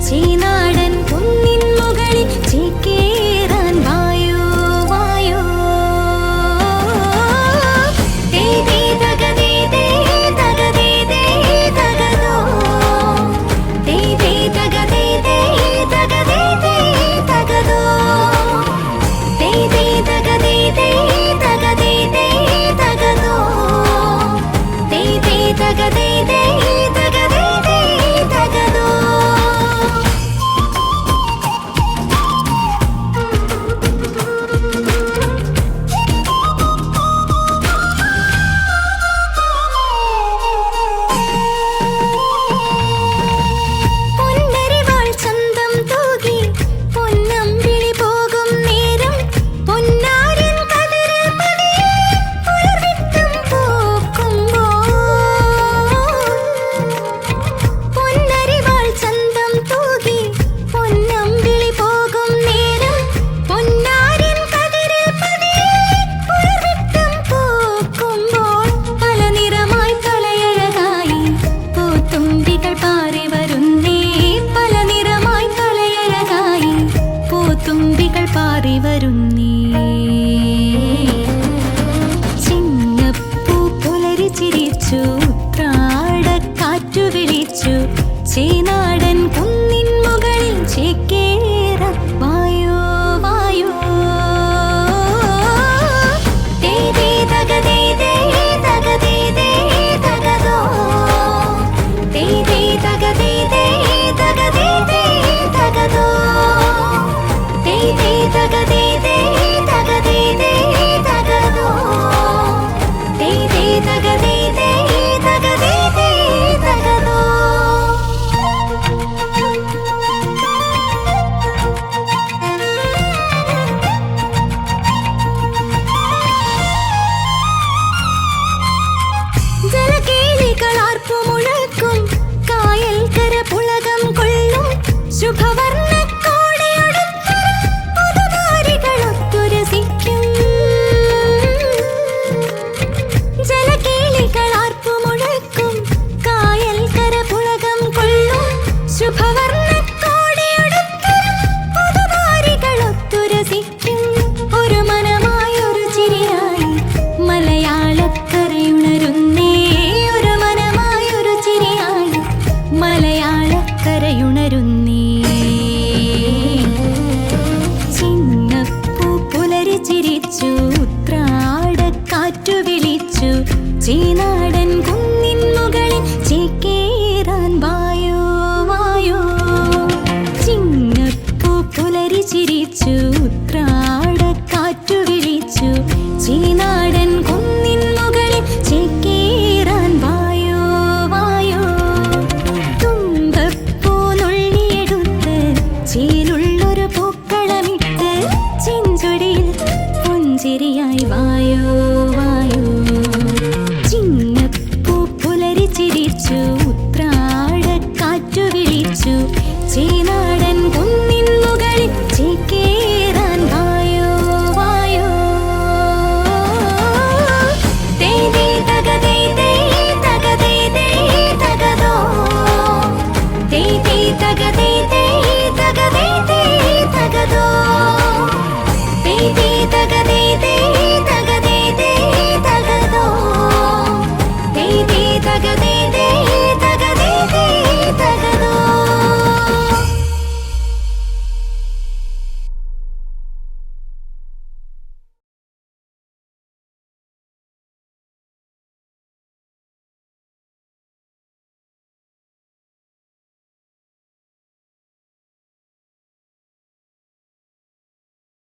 ചീനാടൻ കുന്നിൻ മുകളിൽ ചേക്കേറാൻ വായോ വായോ. ദേ ദേ ദഗ ദേ ദേ ദഗ ദേ ദേ ദഗദോ. ദേ ദേ ദഗ ദേ ദേ ദഗ ദേ ദേ ദഗദോ. ദേ ദേ ദഗ ദേ ദേ ദഗ ദേ ദേ ദഗദോ. ദേ ദേ ദഗ ദേ ദേ ദഗ ദേ ദേ ദഗദോ. പൊന്നരിവാൾ ചന്തം തൂകി പൊന്നമ്പിളി പോകും നേരം പൊന്നാരിൻ കതിര് പതിയെ പുലർവിട്ടും പൂക്കുമ്പോൾ. പൊന്നരിവാൾ ചന്തം തൂകി പൊന്നമ്പിളി പോകും നേരം പൊന്നാരിൻ കതിര് പതിയെ പുലർവിട്ടും പൂക്കുമ്പോൾ. പല നിറമായി കലയഴകായി പൂത്തുമ്പികൾ പാറി വരുന്നേ. പല നിറമായി കലയഴകായി പൂത്തുമ്പികൾ പാറി വരുന്നേ. ചിങ്ങപ്പൂ പുലരി ചിരിച്ചു ഉത്രാടക്കാറ്റു വിളിച്ചു ചീനാടൻ കുന്നിൻ മുകളിൽ ചേക്കേറാൻ വായോ വായോ. ദേ ദേ ദഗ ദേ ദേ ദഗ ദേ ദേ ദഗദോ. ദേ ദേ ദഗ ദേ ദേ ദഗ ദേ ദേ ദഗദോ. ദേ ദേ ദഗ ദേ ദേ ദഗ ദേ ദേ ദഗദോ. ദേ ദേ ദഗ ദേ ദേ ദഗ ദേ ദേ ദഗദോ. ജലകേളികളാർപ്പു മുഴക്കും കായൽ കര പുളകം കൊള്ളും ശുഭവർണ്ണക്കോടിയൊടുത്ത പുതുതാരികളൊത്തുരസിക്കും. ജലകേളികളാർപ്പു മുഴക്കും കായൽ കര പുളകം കൊള്ളും ശുഭവർണ്ണക്കോടിയൊടുത്ത പുതുതാരികളൊത്തുരസിക്കും. ഒരു മനമായി ഒരു ചിരിയായി മലയാളക്കരയുണരുന്നേ. ഒരു മനമായി ഒരു ചിരിയായി മലയാളക്കരയുണരുന്നേ. ചിങ്ങപ്പൂ പുലരി ചിരിച്ചു ഉത്രാടക്കാറ്റു വിളിച്ചു ചീനാടൻ കുന്നിൻ മുകളിൽ ചേക്കേറാൻ വായോ വായോ. ചിങ്ങപ്പൂ പുലരി ചിരിച്ചു ഉത്രാടക്കാറ്റു വിളിച്ചു ചീനാടൻ കുന്നിൻ മുകളിൽ ചേക്കേറാൻ വായോ വായോ. തുമ്പപ്പൂ നുള്ളിയെടുത്ത് ചേലുള്ളൊരു പൂക്കളമിട്ട് ചെഞ്ചൊടിയിൽ പുഞ്ചിരിയായി വാ